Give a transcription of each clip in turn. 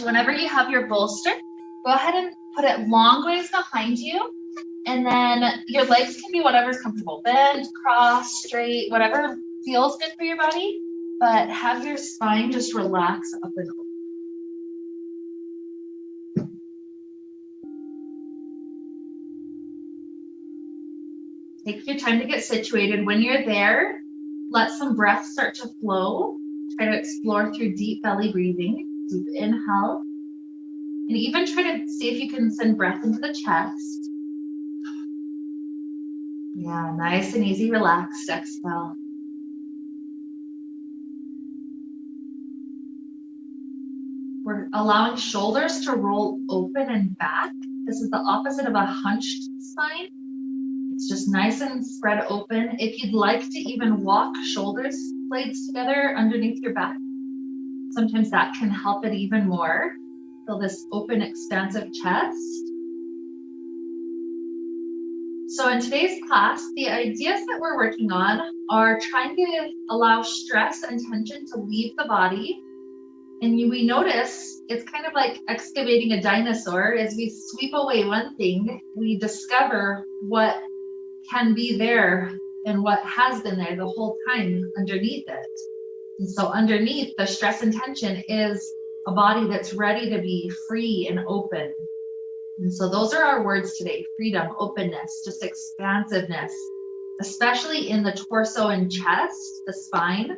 whenever you have your bolster, go ahead and put it long ways behind you. And then your legs can be whatever's comfortable. Bend, cross, straight, whatever feels good for your body. But have your spine just relax up and over. Take your time to get situated. When you're there, let some breath start to flow. Try to explore through deep belly breathing. Deep inhale. And even try to see if you can send breath into the chest. Yeah, nice and easy, relaxed exhale. We're allowing shoulders to roll open and back. This is the opposite of a hunched spine. It's just nice and spread open. If you'd like to even walk shoulders blades together underneath your back, sometimes that can help it even more. Feel this open, expansive chest. So in today's class, the ideas that we're working on are trying to allow stress and tension to leave the body. And we notice it's kind of like excavating a dinosaur. As we sweep away one thing, we discover what can be there and what has been there the whole time underneath it. And so underneath the stress and tension is a body that's ready to be free and open. And so those are our words today: freedom, openness, just expansiveness, especially in the torso and chest, the spine.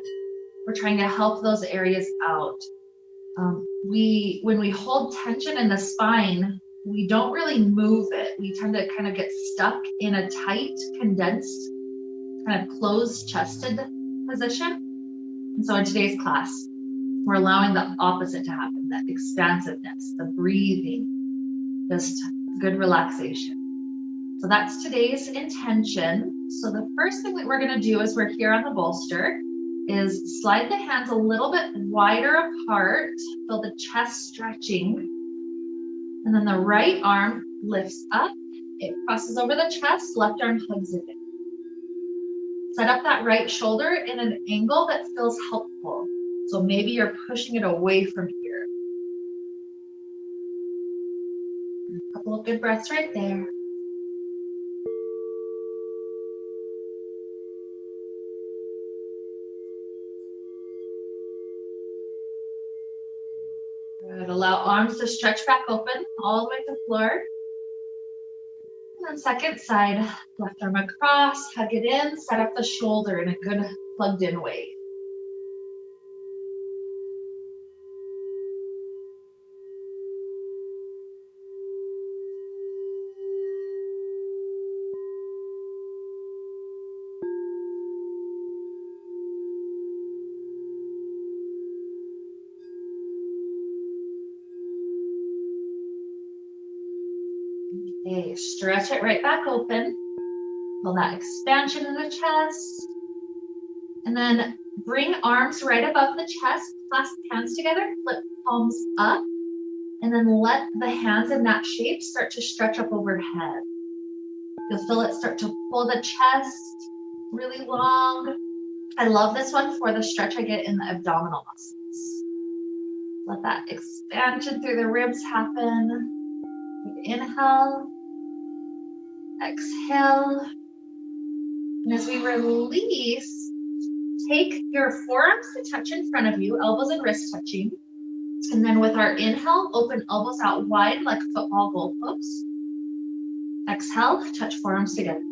We're trying to help those areas out. When we hold tension in the spine, we don't really move it. We tend to kind of get stuck in a tight, condensed, kind of closed chested position. And so in today's class, we're allowing the opposite to happen, that expansiveness, the breathing, just good relaxation. So that's today's intention. So the first thing that we're going to do as we're here on the bolster is slide the hands a little bit wider apart, feel the chest stretching. And then the right arm lifts up, it crosses over the chest, left arm hugs it in. Set up that right shoulder in an angle that feels helpful. So maybe you're pushing it away from here. A couple of good breaths right there. Good. Allow arms to stretch back open all the way to the floor. And then second side, left arm across, hug it in, set up the shoulder in a good plugged in way. Okay, stretch it right back open. Feel that expansion in the chest. And then bring arms right above the chest, clasp hands together, flip palms up, and then let the hands in that shape start to stretch up overhead. You'll feel it start to pull the chest really long. I love this one for the stretch I get in the abdominal muscles. Let that expansion through the ribs happen. Inhale, exhale, and as we release, take your forearms to touch in front of you, elbows and wrists touching, and then with our inhale, open elbows out wide like football goalposts. Exhale, touch forearms together.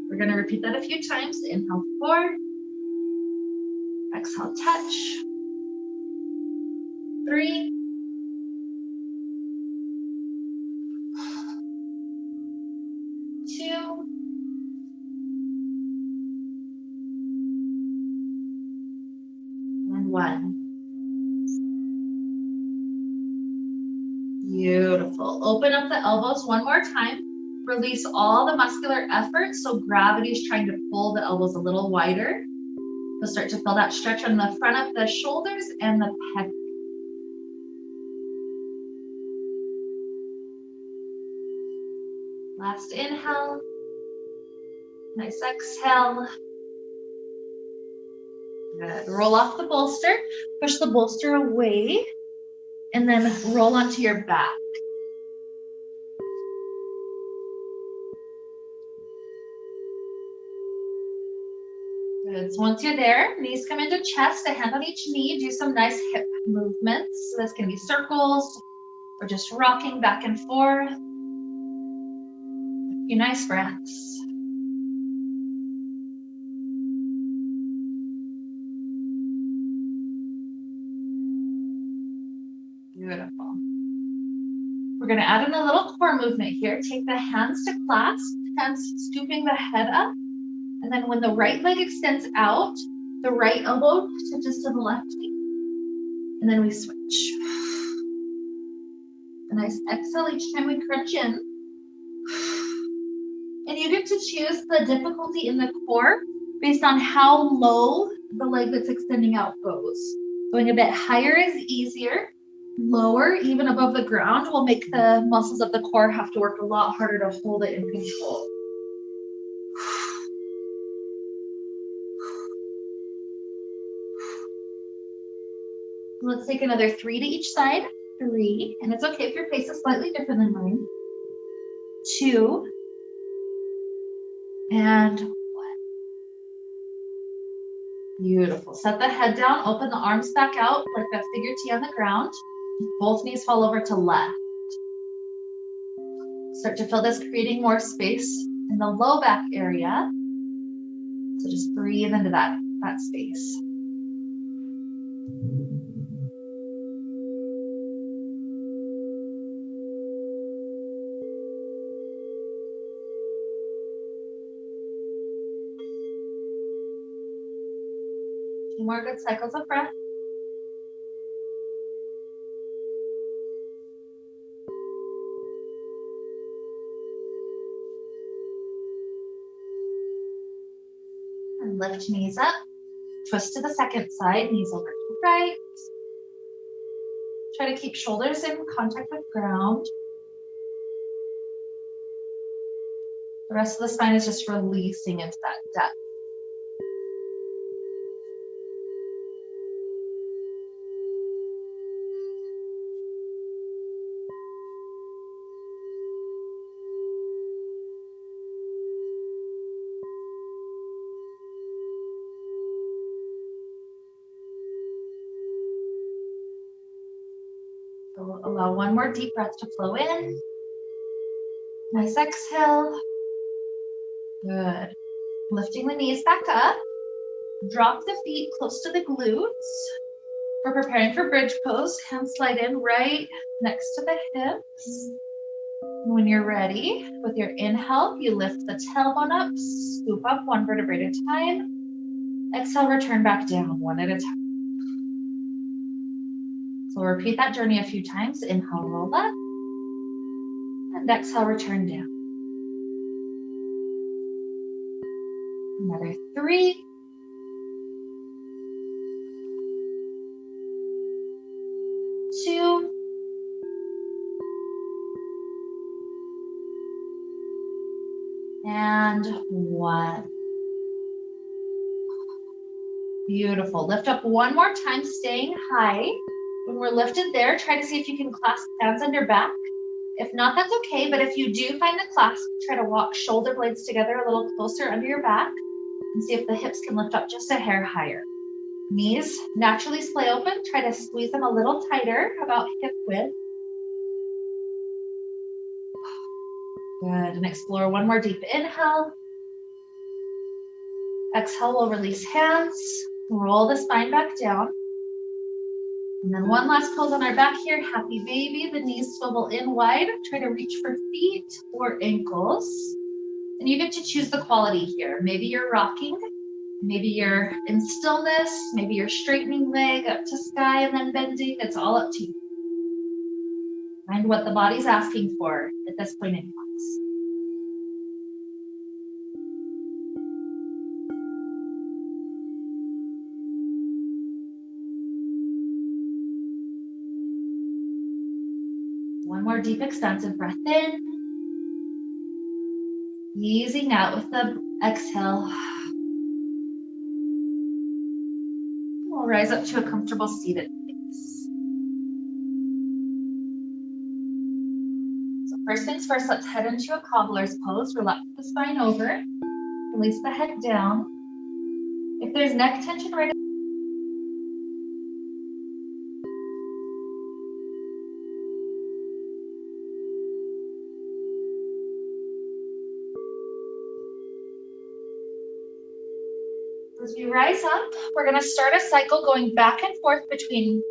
We're going to repeat that a few times. Inhale, 4, exhale, touch, 3, 2, and 1. Beautiful. Open up the elbows one more time. Release all the muscular effort. So gravity is trying to pull the elbows a little wider. You'll start to feel that stretch on the front of the shoulders and the pec. Last inhale. Nice exhale. Good. Roll off the bolster. Push the bolster away. and then roll onto your back. Good. So once you're there, knees come into chest, a hand on each knee. Do some nice hip movements. So this can be circles or just rocking back and forth. A few nice breaths. Beautiful. We're going to add in a little core movement here. Take the hands to clasp, hands scooping the head up. And then when the right leg extends out, the right elbow touches to the left knee. And then we switch. A nice exhale each time we crunch in. And you get to choose the difficulty in the core based on how low the leg that's extending out goes. Going a bit higher is easier. Lower, even above the ground, will make the muscles of the core have to work a lot harder to hold it in control. Let's take another 3 to each side. 3, and it's okay if your pace is slightly different than mine. 2, and 1. Beautiful. Set the head down, open the arms back out like that figure T on the ground. Both knees fall over to left. Start to feel this, creating more space in the low back area. So just breathe into that space. Two more good cycles of breath. And lift knees up. Twist to the second side, knees over to right. Try to keep shoulders in contact with ground. The rest of the spine is just releasing into that depth. So allow one more deep breath to flow in. Nice exhale. Good. Lifting the knees back up. Drop the feet close to the glutes. We're preparing for bridge pose. Hands slide in right next to the hips. And when you're ready, with your inhale, you lift the tailbone up, scoop up one vertebrae at a time. Exhale, return back down one at a time. So we'll repeat that journey a few times. Inhale, roll up. And exhale, return down. Another 3. 2. And 1. Beautiful. Lift up one more time, staying high. When we're lifted there, try to see if you can clasp hands under back. If not, that's okay. But if you do find the clasp, try to walk shoulder blades together a little closer under your back and see if the hips can lift up just a hair higher. Knees naturally splay open. Try to squeeze them a little tighter, about hip width. Good. And explore one more deep inhale. Exhale, we'll release hands. Roll the spine back down. And then one last pose on our back here. Happy baby. The knees swivel in wide. Try to reach for feet or ankles. And you get to choose the quality here. Maybe you're rocking. Maybe you're in stillness. Maybe you're straightening leg up to sky and then bending. It's all up to you. Find what the body's asking for at this point in class. One more deep, expansive breath in. Easing out with the exhale. We'll rise up to a comfortable seated place. First things first, let's head into a cobbler's pose. Relax the spine over, release the head down. If there's neck tension right as we rise up, we're going to start a cycle going back and forth between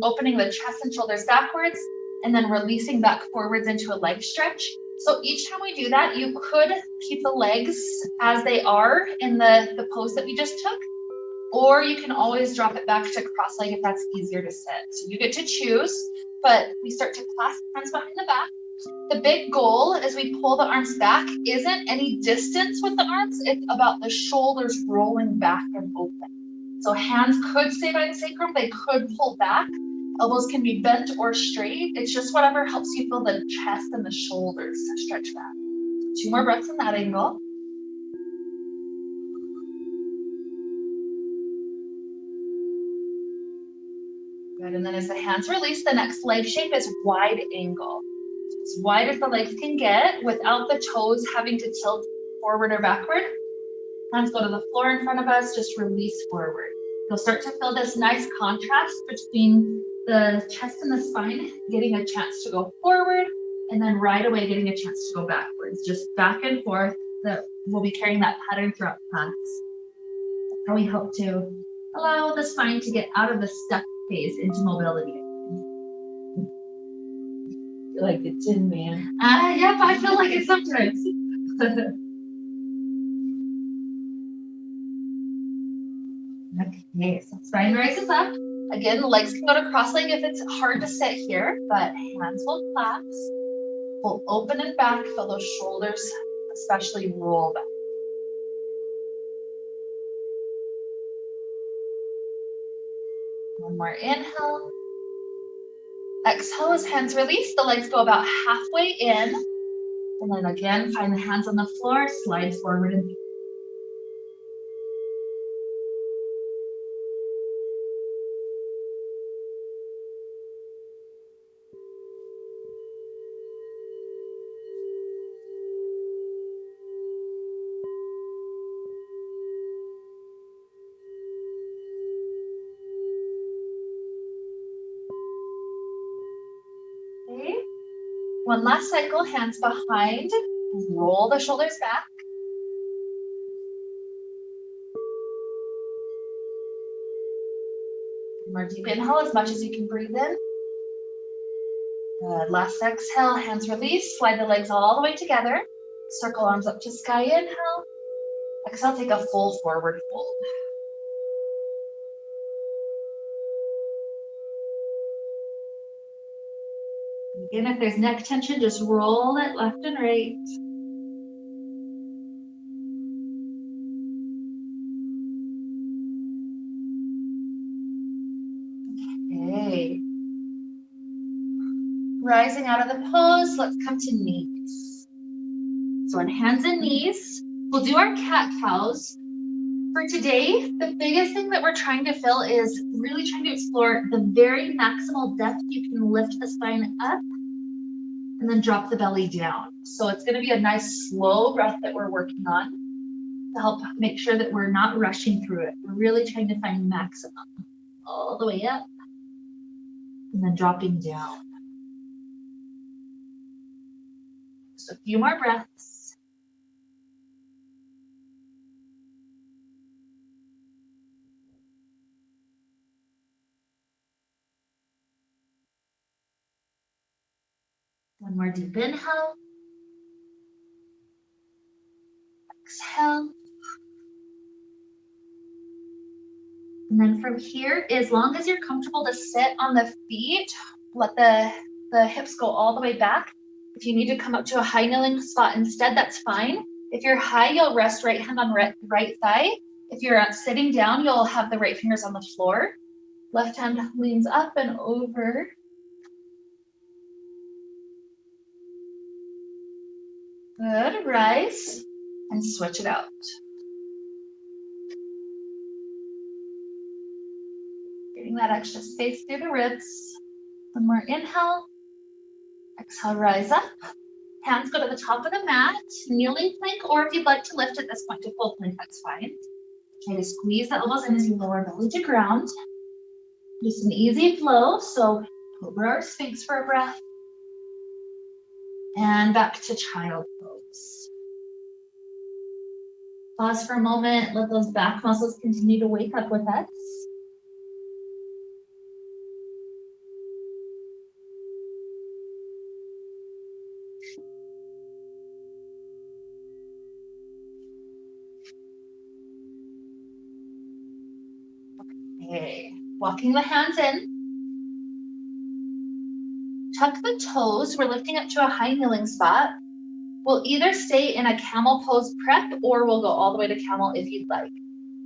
opening the chest and shoulders backwards and then releasing back forwards into a leg stretch. So each time we do that, you could keep the legs as they are in the pose that we just took, or you can always drop it back to cross leg if that's easier to sit. So you get to choose, but we start to clasp hands behind the back. The big goal as we pull the arms back isn't any distance with the arms, it's about the shoulders rolling back and open. So hands could stay by the sacrum, they could pull back. Elbows can be bent or straight. It's just whatever helps you feel the chest and the shoulders stretch back. 2 more breaths in that angle. Good, and then as the hands release, the next leg shape is wide angle. As wide as the legs can get without the toes having to tilt forward or backward. Hands go to the floor in front of us, just release forward. You'll start to feel this nice contrast between the chest and the spine, getting a chance to go forward, and then right away getting a chance to go backwards, just back and forth. That we'll be carrying that pattern throughout class. That's how we hope to allow the spine to get out of the stuck phase into mobility. Feel like the Tin Man. Yep, I feel like it sometimes. Okay, so spine rises up. Again, the legs can go to cross leg if it's hard to sit here, but hands will clasp. We'll open and back, feel those shoulders especially roll back. One more inhale. Exhale as hands release, the legs go about halfway in. And then again, find the hands on the floor, slide forward and okay. One last cycle, hands behind, roll the shoulders back. More deep inhale as much as you can breathe in. Good. Last exhale, hands release, slide the legs all the way together. Circle arms up to sky, inhale. Exhale, take a full forward fold. Again, if there's neck tension, just roll it left and right. Okay. Rising out of the pose, let's come to knees. So on hands and knees, we'll do our cat-cows. For today, the biggest thing that we're trying to feel is really trying to explore the very maximal depth you can lift the spine up and then drop the belly down. So it's going to be a nice slow breath that we're working on to help make sure that we're not rushing through it. We're really trying to find maximum all the way up and then dropping down. Just a few more breaths. One more deep inhale. Exhale. And then from here, as long as you're comfortable to sit on the feet, let the hips go all the way back. If you need to come up to a high kneeling spot instead, that's fine. If you're high, you'll rest right hand on right thigh. If you're sitting down, you'll have the right fingers on the floor. Left hand leans up and over. Good, rise and switch it out. Getting that extra space through the ribs. One more inhale. Exhale, rise up. Hands go to the top of the mat, kneeling plank, or if you'd like to lift at this point to full plank, that's fine. Try to squeeze the elbows in as you lower belly to ground. Just an easy flow, so over our Sphinx for a breath. And back to child pose. Pause for a moment, let those back muscles continue to wake up with us. Okay, walking the hands in. Tuck the toes, we're lifting up to a high kneeling spot. We'll either stay in a camel pose prep or we'll go all the way to camel if you'd like.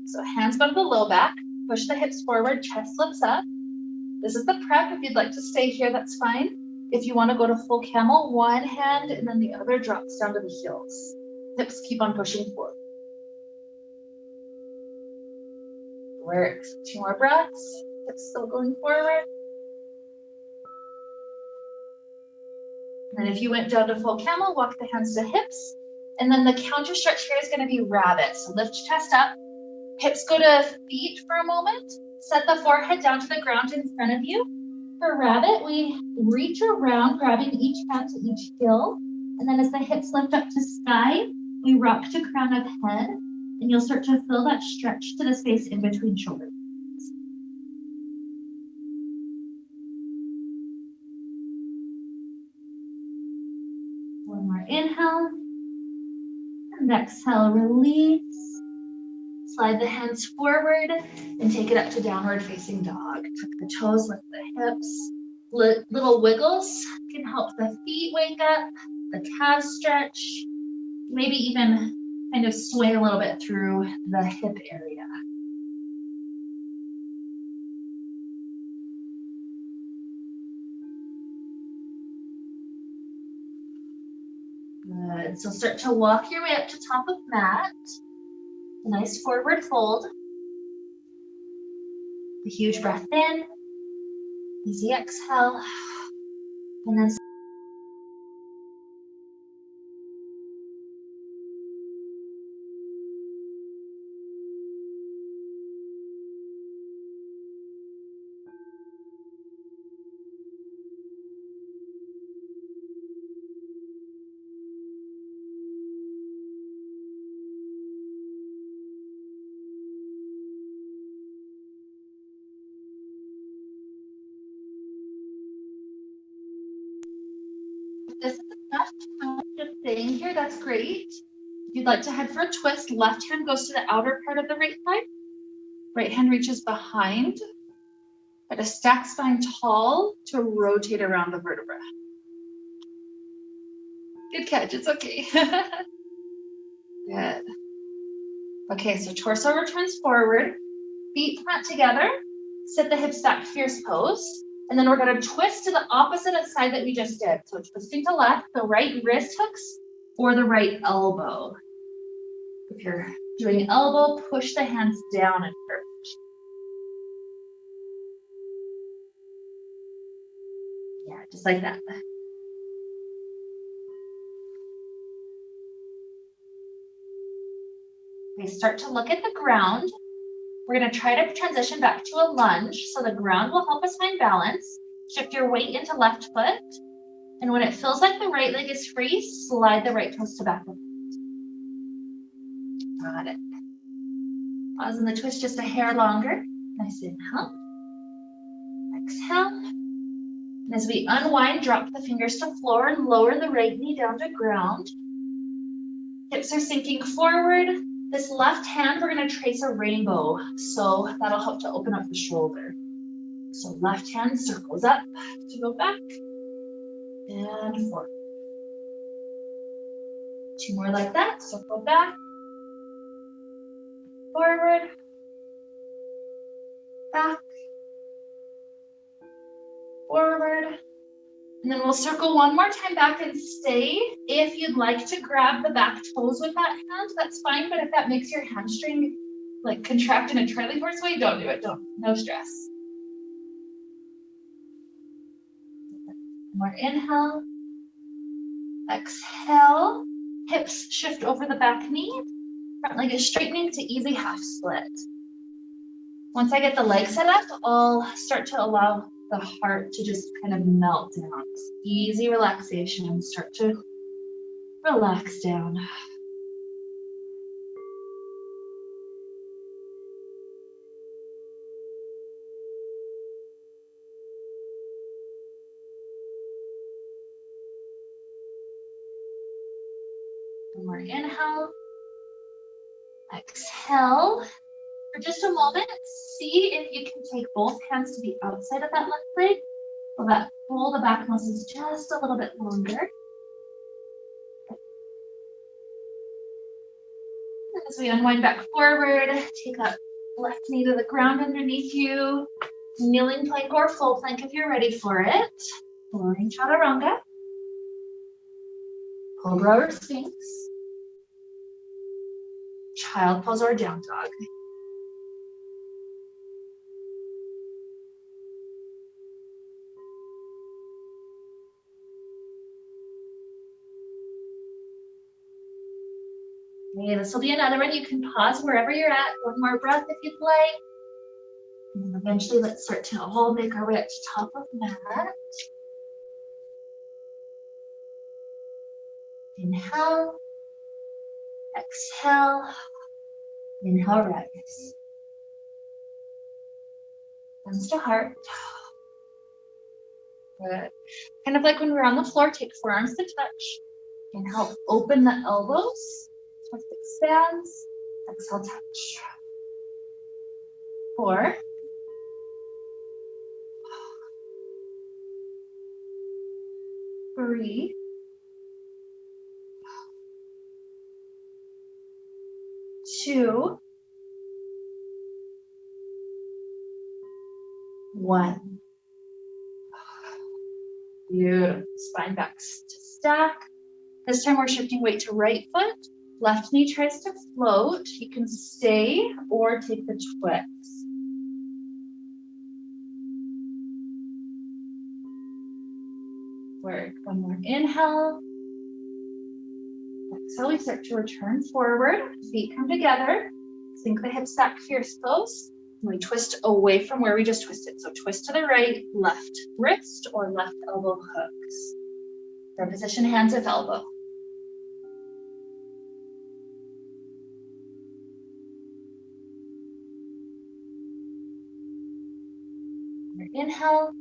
So hands go to the low back, push the hips forward, chest lifts up. This is the prep. If you'd like to stay here, that's fine. If you want to go to full camel, one hand and then the other drops down to the heels. Hips keep on pushing forward. Work. 2 more breaths. Hips still going forward. And then if you went down to full camel, walk the hands to hips. And then the counter stretch here is going to be rabbit. So lift chest up. Hips go to feet for a moment. Set the forehead down to the ground in front of you. For rabbit, we reach around, grabbing each hand to each heel. And then as the hips lift up to sky, we rock to crown of head. And you'll start to feel that stretch to the space in between shoulders. One more inhale. And exhale, release. Slide the hands forward and take it up to downward facing dog. Tuck the toes, lift the hips. Little wiggles can help the feet wake up, the calves stretch, maybe even kind of sway a little bit through the hip area. Good. So start to walk your way up to top of mat. A nice forward fold. A huge breath in. Easy exhale. And then this is enough time just staying here, that's great. If you'd like to head for a twist, left hand goes to the outer part of the right thigh. Right hand reaches behind. Try to stack spine tall to rotate around the vertebra. Good catch, it's okay. Good. Okay, so torso returns forward, feet flat together, sit the hips back, fierce pose. And then we're going to twist to the opposite side that we just did. So twisting to left, the right wrist hooks or the right elbow. If you're doing elbow, push the hands down and curve. Yeah, just like that. Okay, start to look at the ground. We're going to try to transition back to a lunge. So the ground will help us find balance. Shift your weight into left foot. And when it feels like the right leg is free, slide the right toes to back. Got it. Pause in the twist just a hair longer. Nice inhale. Exhale. And as we unwind, drop the fingers to floor and lower the right knee down to ground. Hips are sinking forward. This left hand, we're going to trace a rainbow. So that'll help to open up the shoulder. So left hand circles up to go back and forward. 2 more like that. Circle back, forward, back, forward. And then we'll circle one more time back and stay. If you'd like to grab the back toes with that hand, that's fine. But if that makes your hamstring like contract in a Charlie horse way, don't do it. No stress. More inhale. Exhale, hips shift over the back knee. Front leg is straightening to easy half split. Once I get the leg set up, I'll start to allow the heart to just kind of melt down. Easy relaxation, start to relax down. One more inhale. Exhale. For just a moment, see if you can take both hands to the outside of that left leg. Pull the back muscles just a little bit longer. As we unwind back forward, take that left knee to the ground underneath you. Kneeling plank or full plank if you're ready for it. Floating chaturanga. Cobra or Sphinx. Child pose or down dog. Okay, this will be another one. You can pause wherever you're at. One more breath if you'd like. And then eventually let's start to all make our way up to top of mat. Inhale. Exhale. Inhale, rise. Hands to heart. Good. Kind of like when we're on the floor, take forearms to touch. Inhale, open the elbows. Chest expands. Exhale, touch. 4. 3. 2. 1. Beautiful. Spine back to stack. This time we're shifting weight to right foot. Left knee tries to float. You can stay or take the twist. Work. One more inhale. Exhale, we start to return forward. Feet come together. Sink the hips back, fierce pose. And we twist away from where we just twisted. So twist to the right, left wrist or left elbow hooks. Third position, hands at elbow. Inhale.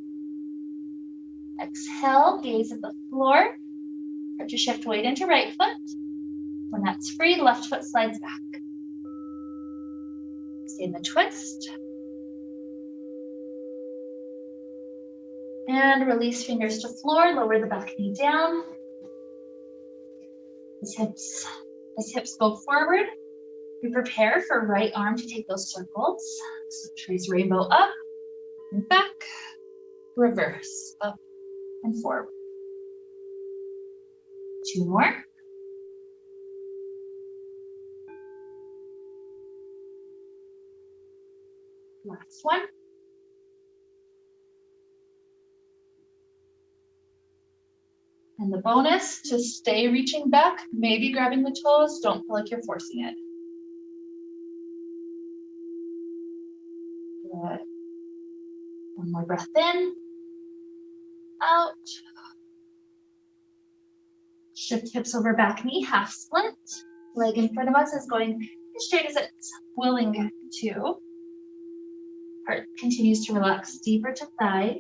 Exhale, gaze at the floor. Start to shift weight into right foot. When that's free, left foot slides back. Stay in the twist. And release fingers to floor, lower the back knee down. As hips go forward, we prepare for right arm to take those circles. So trace rainbow up and back, reverse, up and forward. 2 more. Last one. And the bonus, to stay reaching back, maybe grabbing the toes, don't feel like you're forcing it. Good. One more breath in, out. Shift hips over back knee, half split. Leg in front of us is going as straight as it's willing to. Heart continues to relax deeper to thigh.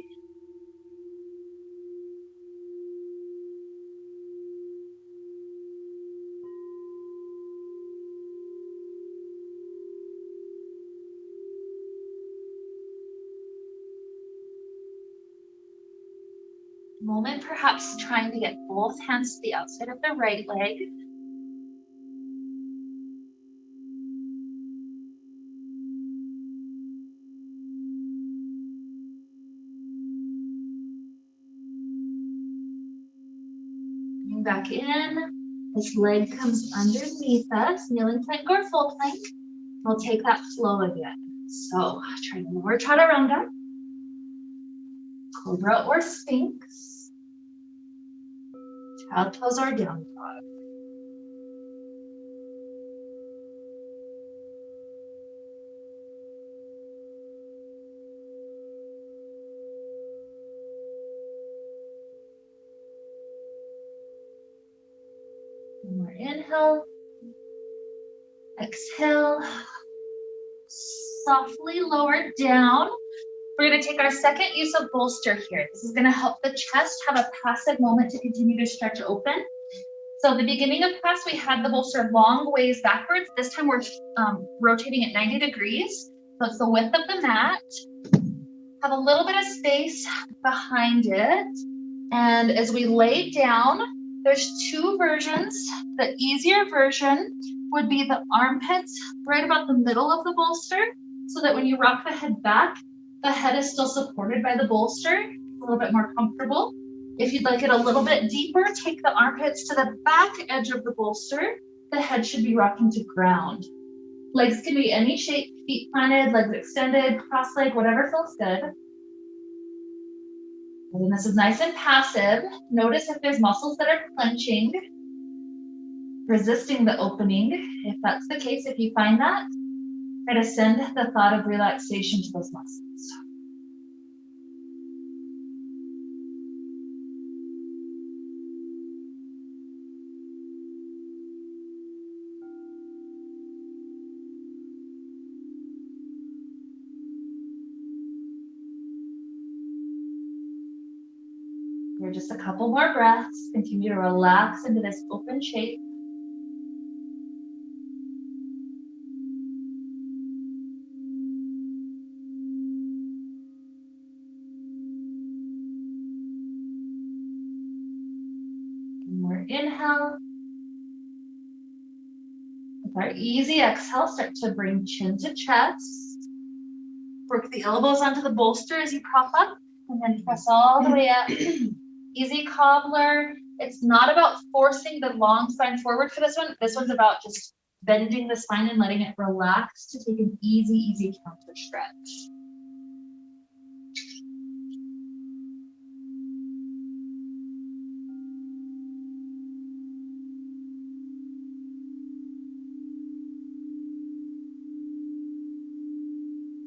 Moment, perhaps trying to get both hands to the outside of the right leg. Coming back in, this leg comes underneath us, kneeling plank or full plank. We'll take that flow again. So try to lower chaturanga, cobra or sphinx. Child pose or down dog. One more inhale. Exhale. Softly lower down. We're going to take our second use of bolster here. This is going to help the chest have a passive moment to continue to stretch open. So the beginning of class, we had the bolster long ways backwards. This time we're rotating at 90 degrees. So it's the width of the mat. Have a little bit of space behind it. And as we lay down, there's two versions. The easier version would be the armpits right about the middle of the bolster, so that when you rock the head back, the head is still supported by the bolster, a little bit more comfortable. If you'd like it a little bit deeper, take the armpits to the back edge of the bolster. The head should be rocking to ground. Legs can be any shape, feet planted, legs extended, cross-leg, whatever feels good. And this is nice and passive. Notice if there's muscles that are clenching, resisting the opening. If that's the case, if you find that, try to send the thought of relaxation to those muscles. Here, just a couple more breaths. Continue to relax into this open shape. One more inhale. With our easy exhale, start to bring chin to chest. Work the elbows onto the bolster as you prop up, and then press all the way up. Easy cobbler. It's not about forcing the long spine forward for this one. This one's about just bending the spine and letting it relax to take an easy counter stretch.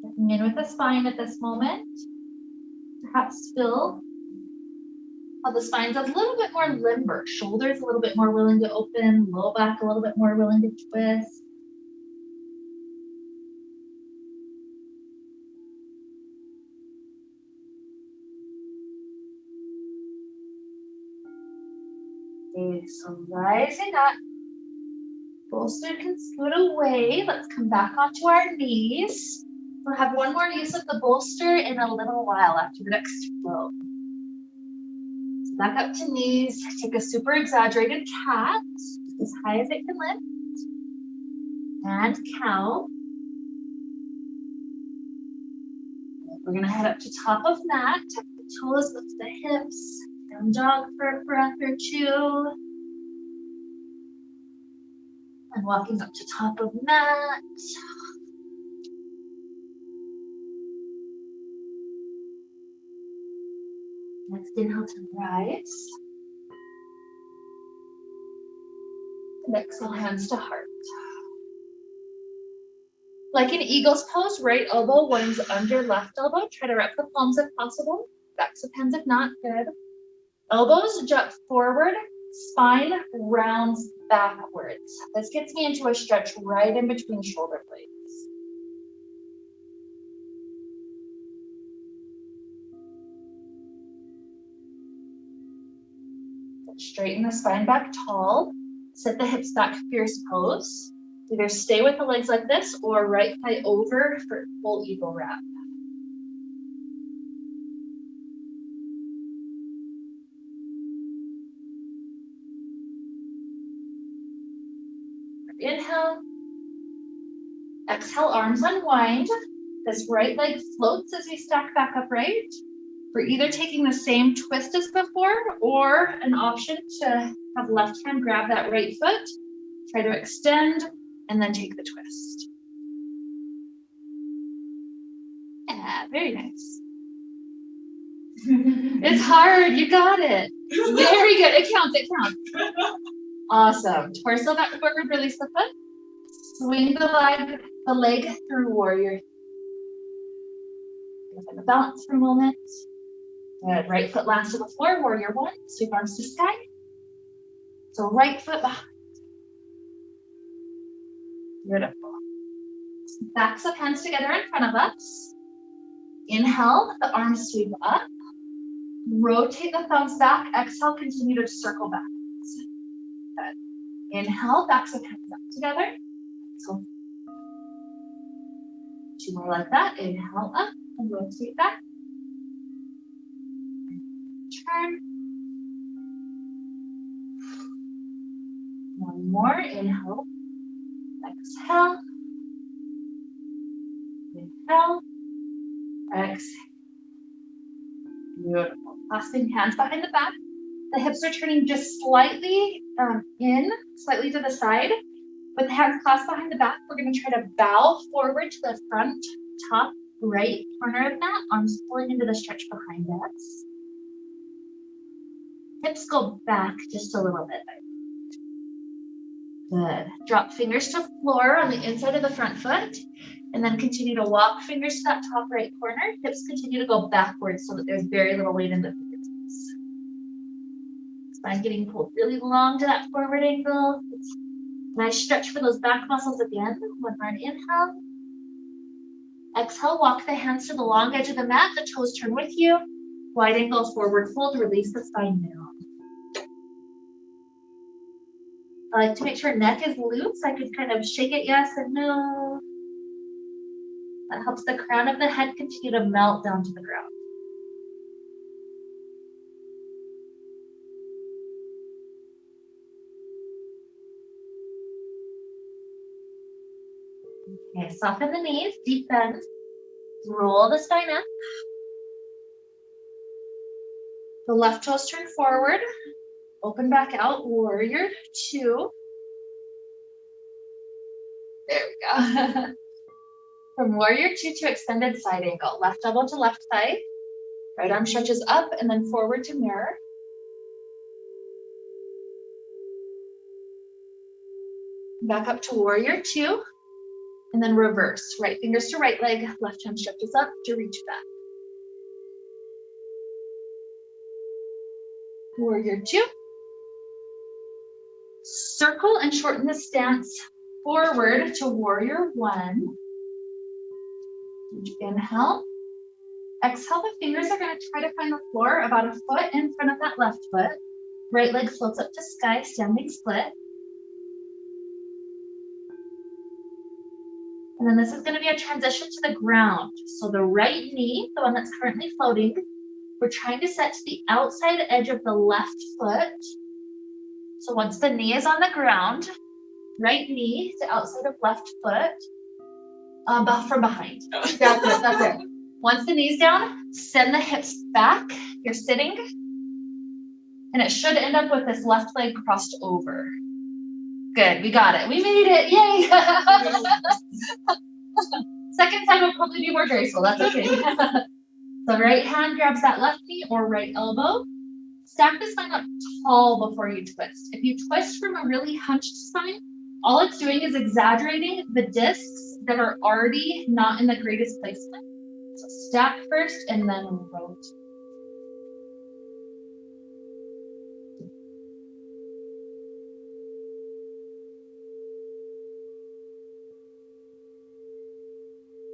Checking in with the spine at this moment. Perhaps feel how the spine's a little bit more limber. Shoulders a little bit more willing to open, low back a little bit more willing to twist. Okay, so rising up. Bolster can scoot away. Let's come back onto our knees. We'll have one more use of the bolster in a little while after the next flow. So back up to knees. Take a super exaggerated cat, as high as it can lift. And cow. We're gonna head up to top of mat. Tuck the toes, lift the hips. Down dog for a breath or two. And walking up to top of mat. Next inhale to rise. And exhale, hands to heart. Like an eagle's pose, right elbow warms under left elbow. Try to wrap the palms if possible. Backs of hands if not, good. Elbows jut forward, spine rounds backwards. This gets me into a stretch right in between shoulder blades. Straighten the spine back tall. Sit the hips back, fierce pose. Either stay with the legs like this or right thigh over for full eagle wrap. Inhale. Exhale, arms unwind. This right leg floats as we stack back upright. We're either taking the same twist as before or an option to have left hand grab that right foot. Try to extend and then take the twist. Yeah, very nice. It's hard. You got it. Very good. It counts. It counts. Awesome. Torso back forward. Release the foot. Swing the leg through warrior. Find the balance for a moment. Good. Right foot lands to the floor. Warrior one. Sweep arms to sky. So right foot behind. Beautiful. Backs of hands together in front of us. Inhale, the arms sweep up. Rotate the thumbs back. Exhale, continue to circle back. Good. Inhale, backs of hands up together. So 2 more like that. Inhale up and rotate back. Turn. 1 more. Inhale. Exhale. Inhale. Exhale. Beautiful. Clasping hands behind the back. The hips are turning just slightly slightly to the side. With the hands clasped behind the back, we're going to try to bow forward to the front, top right corner of that. Arms pulling into the stretch behind us. Hips go back just a little bit. Good. Drop fingers to floor on the inside of the front foot. And then continue to walk fingers to that top right corner. Hips continue to go backwards so that there's very little weight in the fingertips. Spine getting pulled really long to that forward angle. Nice stretch for those back muscles again. 1 more inhale. Exhale, walk the hands to the long edge of the mat. The toes turn with you. Wide angle forward fold. Release the spine down. I like to make sure neck is loose. I could kind of shake it yes and no. That helps the crown of the head continue to melt down to the ground. Okay, soften the knees, deep bend. Roll the spine up. The left toes turn forward. Open back out, warrior two. There we go. From warrior two to extended side angle. Left elbow to left thigh. Right arm stretches up and then forward to mirror. Back up to warrior two. And then reverse. Right fingers to right leg. Left hand stretches up to reach back. Warrior two. Circle and shorten the stance forward to warrior one. Inhale. Exhale, the fingers are going to try to find the floor about a foot in front of that left foot. Right leg floats up to sky, standing split. And then this is going to be a transition to the ground. So the right knee, the one that's currently floating, we're trying to set to the outside edge of the left foot. So once the knee is on the ground, right knee to outside of left foot, from behind. That's it, that's it. Once the knee's down, send the hips back. You're sitting. And it should end up with this left leg crossed over. Good, we got it. We made it, yay! Second time will probably be more graceful, that's okay. So right hand grabs that left knee or right elbow. Stack the spine up tall before you twist. If you twist from a really hunched spine, all it's doing is exaggerating the discs that are already not in the greatest placement. So stack first and then rotate.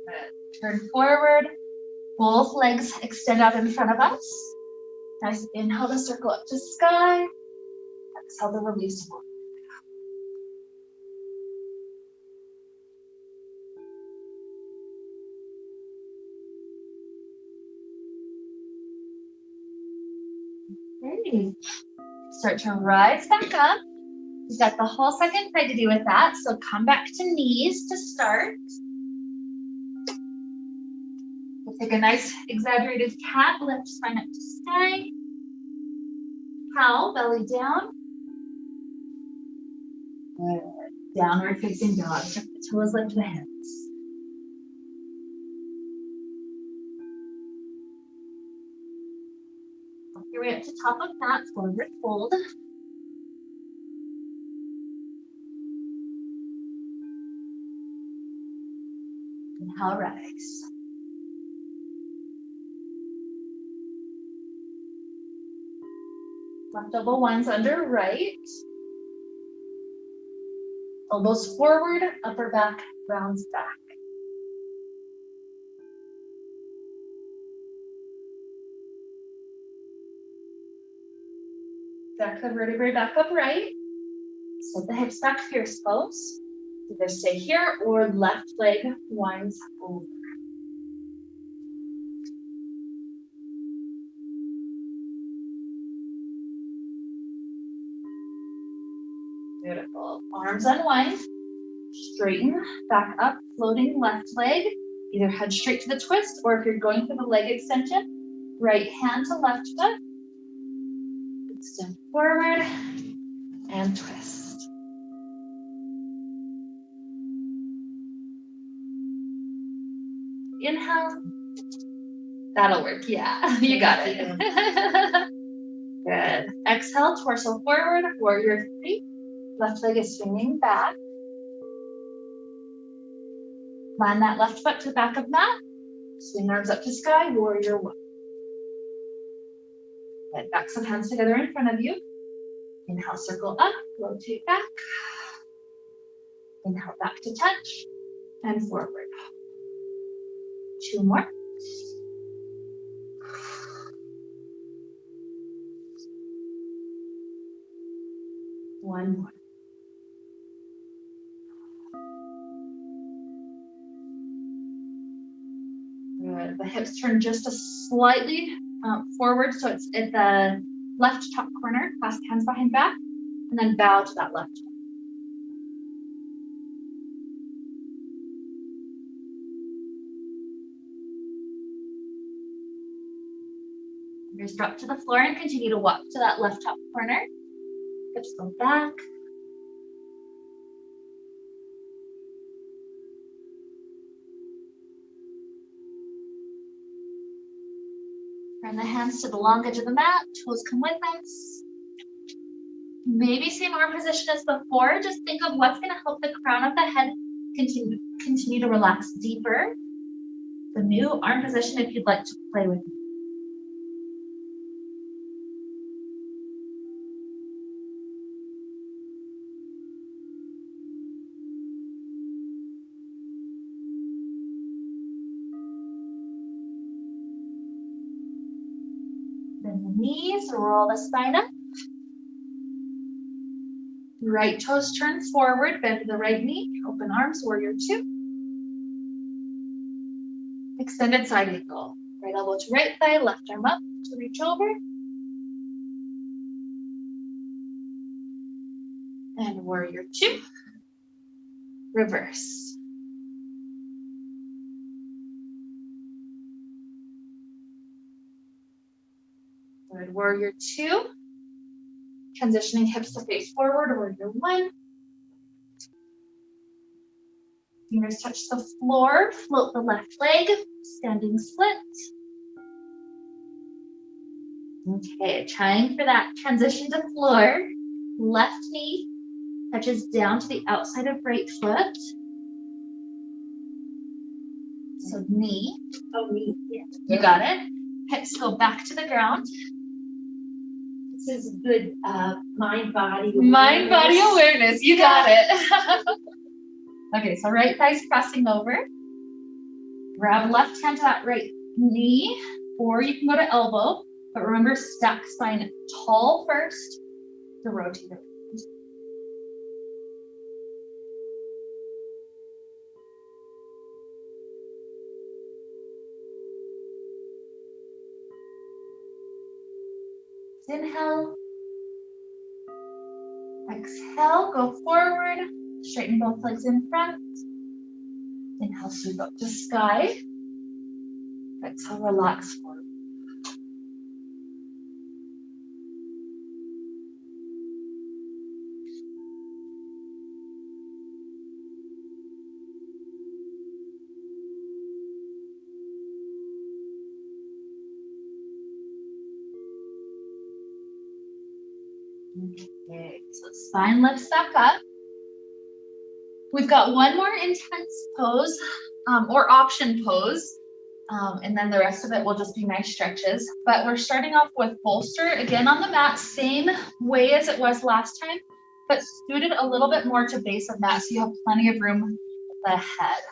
Good. Turn forward. Both legs extend out in front of us. Nice inhale to circle up to sky. Exhale to release. Okay. Start to rise back up. You've got the whole second side to do with that. So come back to knees to start. We'll take a nice exaggerated cat, lift spine up to sky. Cow, belly down. Good. Downward facing dog. Tuck the toes, lift the hips. way up to top of mat, forward fold. Inhale, rise. Left elbow winds under right. Elbows forward, upper back rounds back. Back the vertebrae back upright. Set the hips back, fierce pose. Either stay here or left leg winds over. Beautiful. Arms unwind. Straighten back up, floating left leg. Either head straight to the twist, or if you're going for the leg extension, right hand to left foot. Extend forward and twist. Inhale. That'll work. Yeah, you got it. Good. Exhale, torso forward, warrior three. Left leg is swinging back. Land that left foot to the back of mat. Swing arms up to sky, warrior one. Good. Back some hands together in front of you. Inhale, circle up, rotate back. Inhale, back to touch and forward. Two more. One more. Good. The hips turn just a slightly forward, so it's at the left top corner. Clasp hands behind back, and then bow to that left toe. Fingers drop to the floor and continue to walk to that left top corner. Hips go back. Turn the hands to the long edge of the mat, toes come with us. Maybe same arm position as before. Just think of what's going to help the crown of the head continue to relax deeper. The new arm position if you'd like to play with it. Bend the knees, roll the spine up. Right toes turn forward, bend the right knee, open arms, warrior two. Extended side angle. Right elbow to right thigh, left arm up to reach over. And warrior two. Reverse. Good, warrior two. Transitioning hips to face forward, warrior one. Fingers touch the floor, float the left leg, standing split. Okay, trying for that transition to floor. Left knee touches down to the outside of right foot. So knee. Oh, me. Yeah. You got it. Hips go back to the ground. This is good mind-body awareness. Mind-body awareness. You got it. Okay, so right thigh's crossing over. Grab left hand to that right knee, or you can go to elbow. But remember, stack spine tall first to rotate it. Inhale. Exhale, go forward. Straighten both legs in front. Inhale, sweep up to sky. Exhale, relax forward. Okay, so spine lifts back up. We've got one more intense pose or option pose. And then the rest of it will just be nice stretches. But we're starting off with bolster, again on the mat, same way as it was last time, but scooted a little bit more to base of mat so you have plenty of room with the head.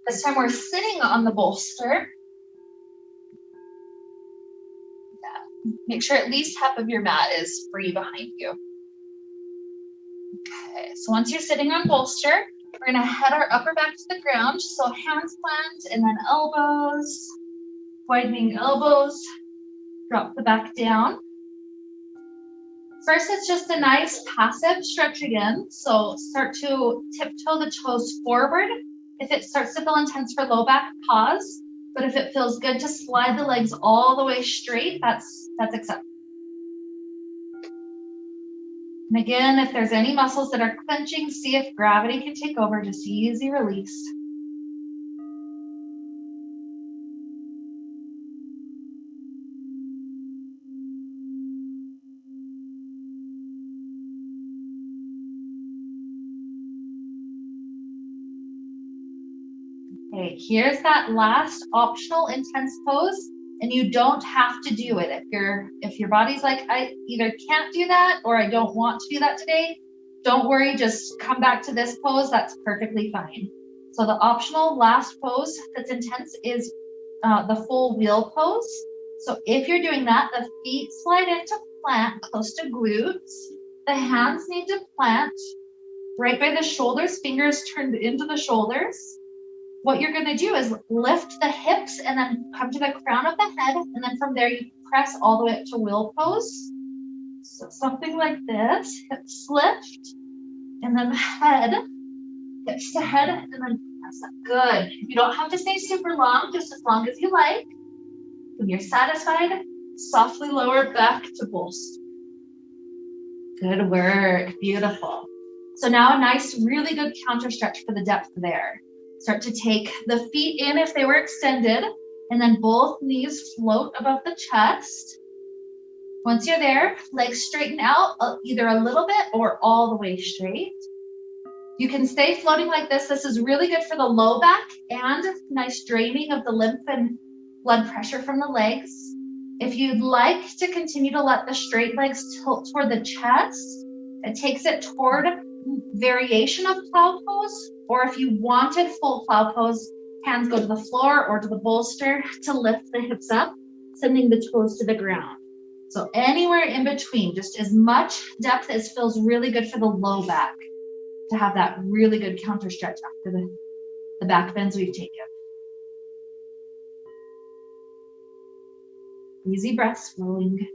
This time we're sitting on the bolster. Yeah. Make sure at least half of your mat is free behind you. Okay, so once you're sitting on bolster, we're gonna head our upper back to the ground. So hands plant and then elbows, widening elbows, drop the back down. First, it's just a nice passive stretch again. So start to tiptoe the toes forward. If it starts to feel intense for low back, pause. But if it feels good to slide the legs all the way straight, that's acceptable. And again, if there's any muscles that are clenching, see if gravity can take over, just easy release. Okay, here's that last optional intense pose, and you don't have to do it. If your body's like, I either can't do that or I don't want to do that today, don't worry, just come back to this pose. That's perfectly fine. So the optional last pose that's intense is the full wheel pose. So if you're doing that, the feet slide into plant close to glutes. The hands need to plant right by the shoulders, fingers turned into the shoulders. What you're going to do is lift the hips and then come to the crown of the head. And then from there, you press all the way up to wheel pose. So something like this, hips lift, and then head, hips to head, and then press up. Good. You don't have to stay super long, just as long as you like. When you're satisfied, softly lower back to bolster. Good work. Beautiful. So now a nice, really good counter stretch for the depth there. Start to take the feet in if they were extended, and then both knees float above the chest. Once you're there, legs straighten out either a little bit or all the way straight. You can stay floating like this. This is really good for the low back and nice draining of the lymph and blood pressure from the legs. If you'd like to continue to let the straight legs tilt toward the chest, it takes it toward variation of plow pose, or if you wanted full plow pose, hands go to the floor or to the bolster to lift the hips up, sending the toes to the ground. So anywhere in between, just as much depth as feels really good for the low back to have that really good counter stretch after the back bends we've taken. Easy breaths flowing.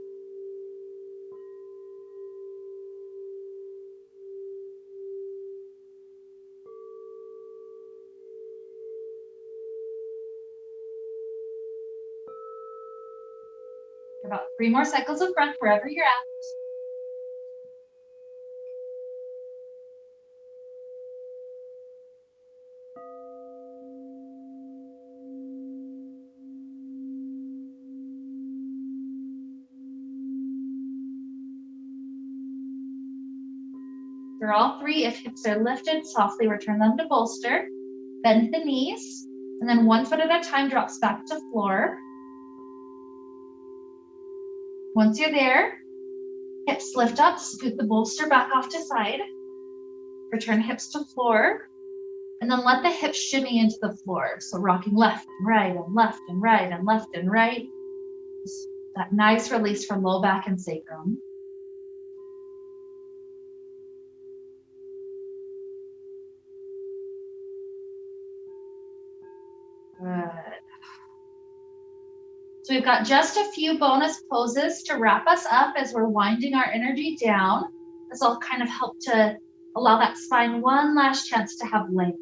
About 3 more cycles of breath wherever you're at. For all 3, if hips are lifted, softly return them to bolster. Bend the knees, and then 1 foot at a time drops back to floor. Once you're there, hips lift up, scoot the bolster back off to side. Return hips to floor, and then let the hips shimmy into the floor. So rocking left and right and left and right and left and right. Just that nice release from low back and sacrum. Good. So we've got just a few bonus poses to wrap us up as we're winding our energy down. This will kind of help to allow that spine one last chance to have length.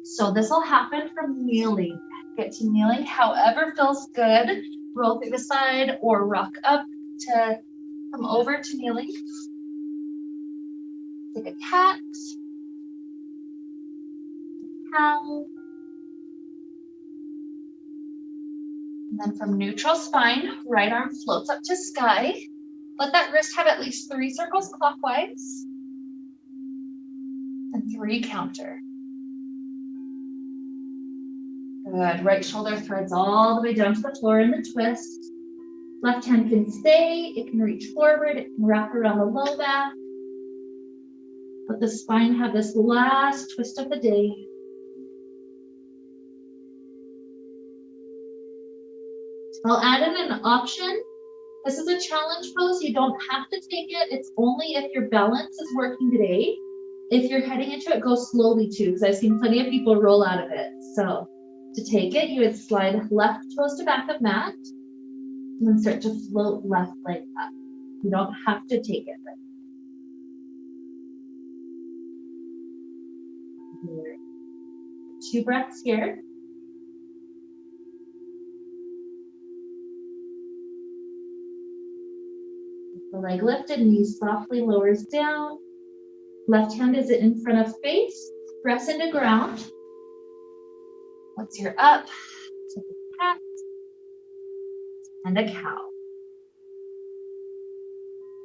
So this will happen from kneeling. Get to kneeling however feels good. Roll through the side or rock up to come over to kneeling. Take a cat, cow. And then from neutral spine, right arm floats up to sky. Let that wrist have at least 3 circles clockwise and 3 counter. Good. Right shoulder threads all the way down to the floor in the twist. Left hand can stay. It can reach forward. It can wrap around the low back. Let the spine have this last twist of the day. I'll add in an option. This is a challenge pose. You don't have to take it. It's only if your balance is working today. If you're heading into it, go slowly too, because I've seen plenty of people roll out of it. So to take it, you would slide left toes to back of mat and then start to float left leg up. You don't have to take it. 2 breaths here. The leg lifted, knees softly lowers down. Left hand is in front of face. Press into ground. Once you're up, take a cat and a cow.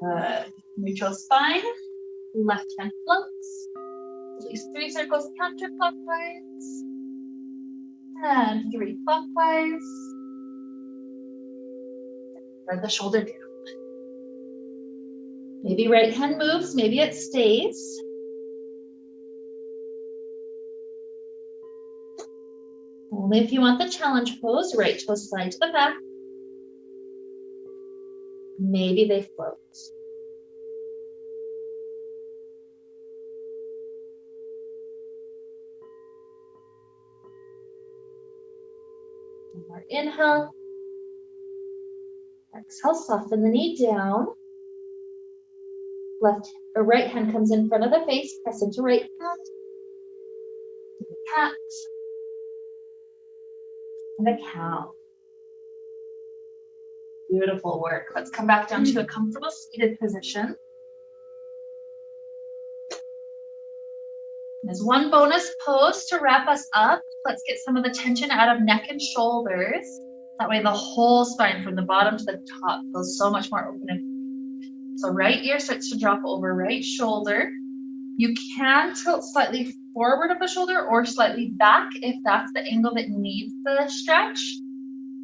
Good. Neutral spine. Left hand floats. At least 3 circles counterclockwise. And 3 clockwise. Spread the shoulder down. Maybe right hand moves, maybe it stays. Only if you want the challenge pose, right toes slide to the back. Maybe they float. One more inhale. Exhale, soften the knee down. Left or right hand comes in front of the face, press into right hand. Take a cat and a cow. Beautiful work. Let's come back down to a comfortable seated position. There's one bonus pose to wrap us up. Let's get some of the tension out of neck and shoulders. That way the whole spine from the bottom to the top feels so much more open and free. So right ear starts to drop over right shoulder. You can tilt slightly forward of the shoulder or slightly back if that's the angle that needs the stretch.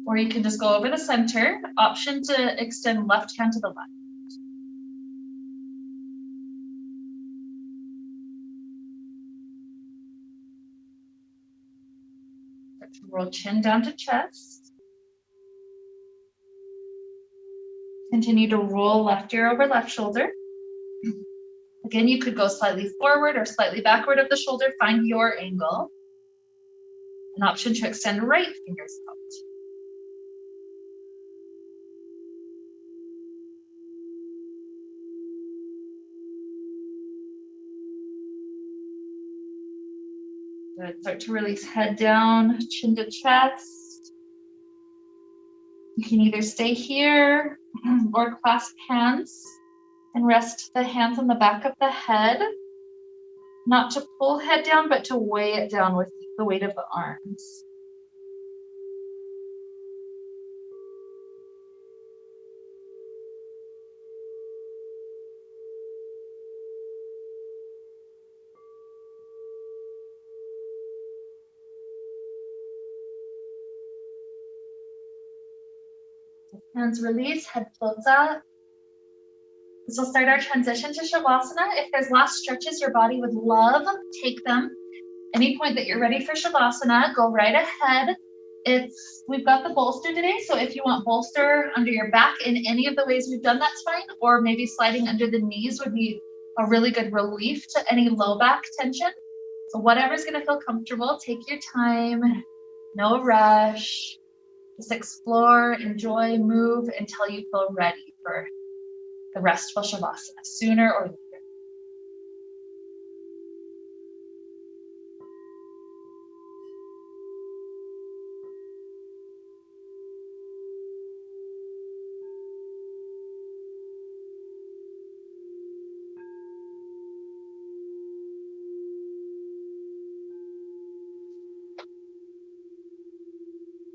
Or you can just go over the center. Option to extend left hand to the left. Start to roll chin down to chest. Continue to roll left ear over left shoulder. Again, you could go slightly forward or slightly backward of the shoulder. Find your angle. An option to extend right fingers out. Good. Start to release head down, chin to chest. You can either stay here or clasp hands and rest the hands on the back of the head. Not to pull head down, but to weigh it down with the weight of the arms. Hands release, head floats up. This will start our transition to Shavasana. If there's last stretches your body would love, take them. Any point that you're ready for Shavasana, go right ahead. We've got the bolster today, so if you want bolster under your back in any of the ways we've done, that's fine. Or maybe sliding under the knees would be a really good relief to any low back tension. So whatever's gonna feel comfortable, take your time, no rush. Just explore, enjoy, move until you feel ready for the restful Shavasana, sooner or later.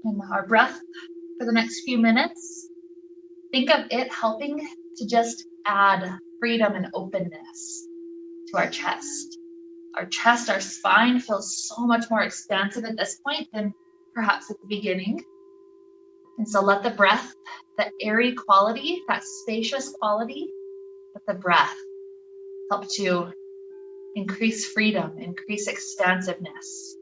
And our breath for the next few minutes. Think of it helping to just add freedom and openness to our chest. Our chest, our spine feels so much more expansive at this point than perhaps at the beginning. And so let the breath, that airy quality, that spacious quality, let the breath help to increase freedom, increase expansiveness.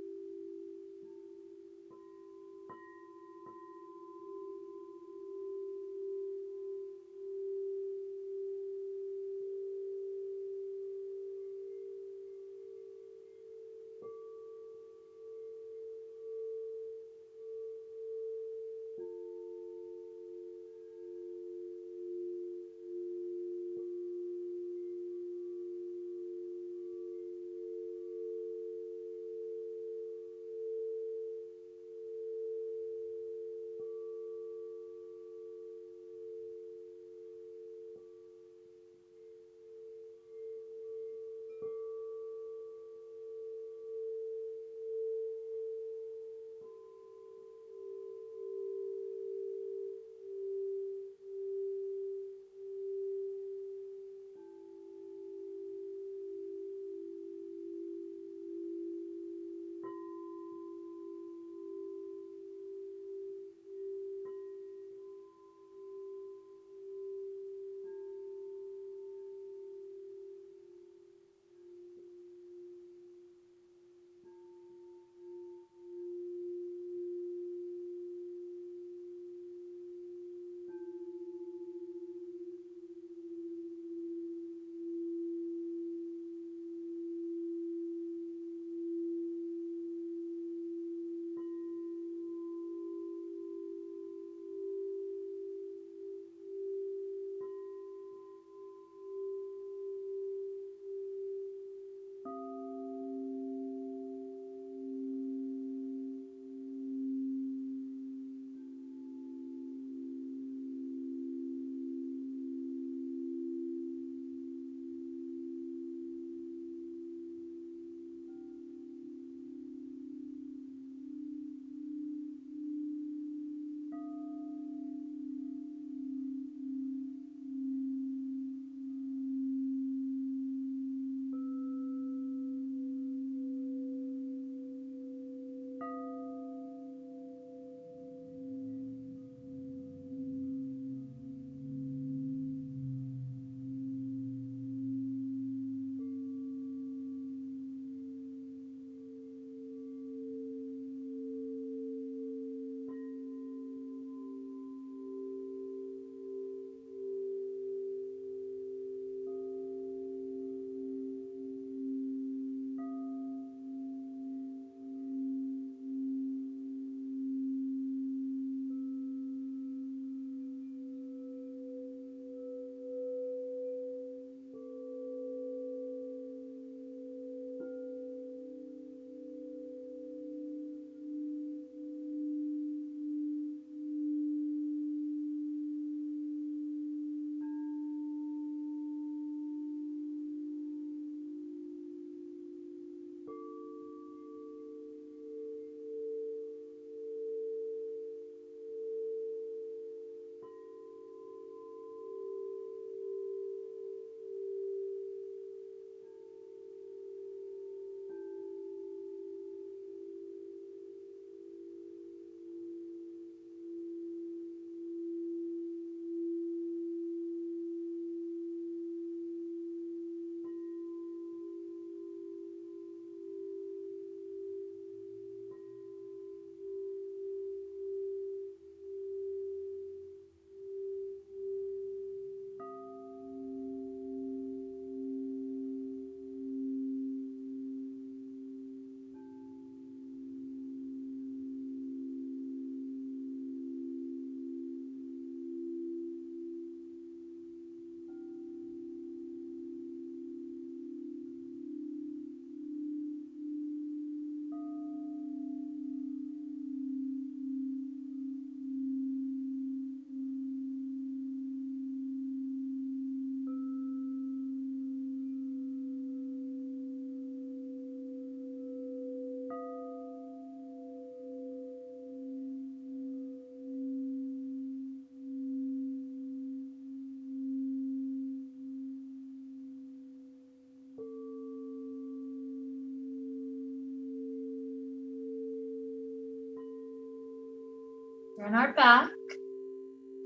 Turn our back.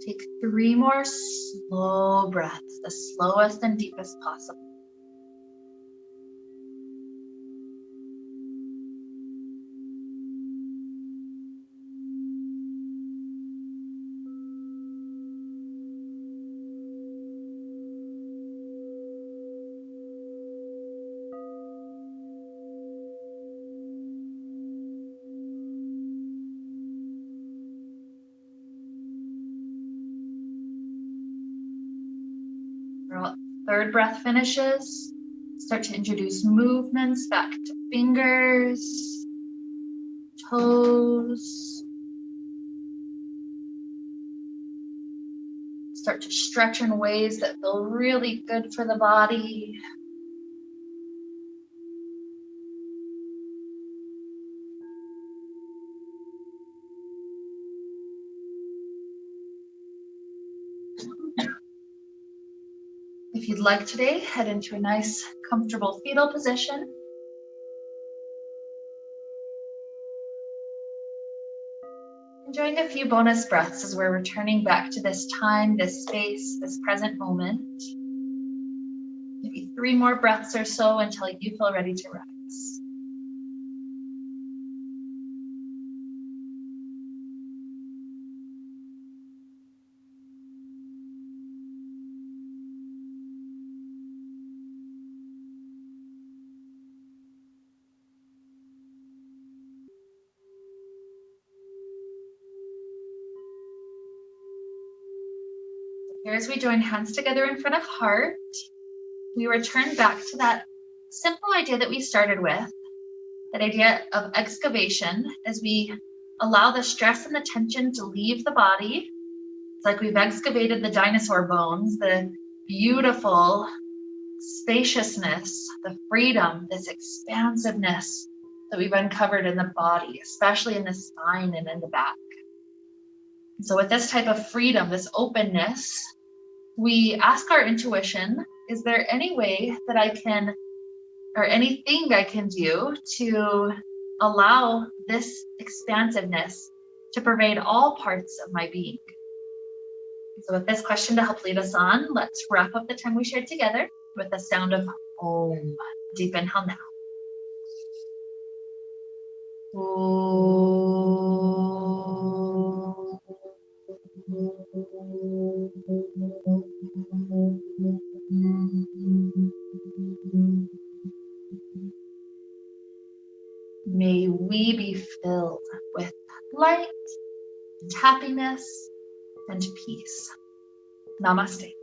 Take 3 more slow breaths, the slowest and deepest possible. Third breath finishes. Start to introduce movements back to fingers, toes. Start to stretch in ways that feel really good for the body. If you'd like today, head into a nice, comfortable fetal position. Enjoying a few bonus breaths as we're returning back to this time, this space, this present moment. Maybe 3 more breaths or so until you feel ready to rise. Here as we join hands together in front of heart, we return back to that simple idea that we started with, that idea of excavation, as we allow the stress and the tension to leave the body. It's like we've excavated the dinosaur bones, the beautiful spaciousness, the freedom, this expansiveness that we've uncovered in the body, especially in the spine and in the back. And so with this type of freedom, this openness, we ask our intuition, is there any way that I can, or anything I can do to allow this expansiveness to pervade all parts of my being? So with this question to help lead us on, let's wrap up the time we shared together with the sound of Om. Deep inhale now. May we be filled with light, and happiness, and peace. Namaste.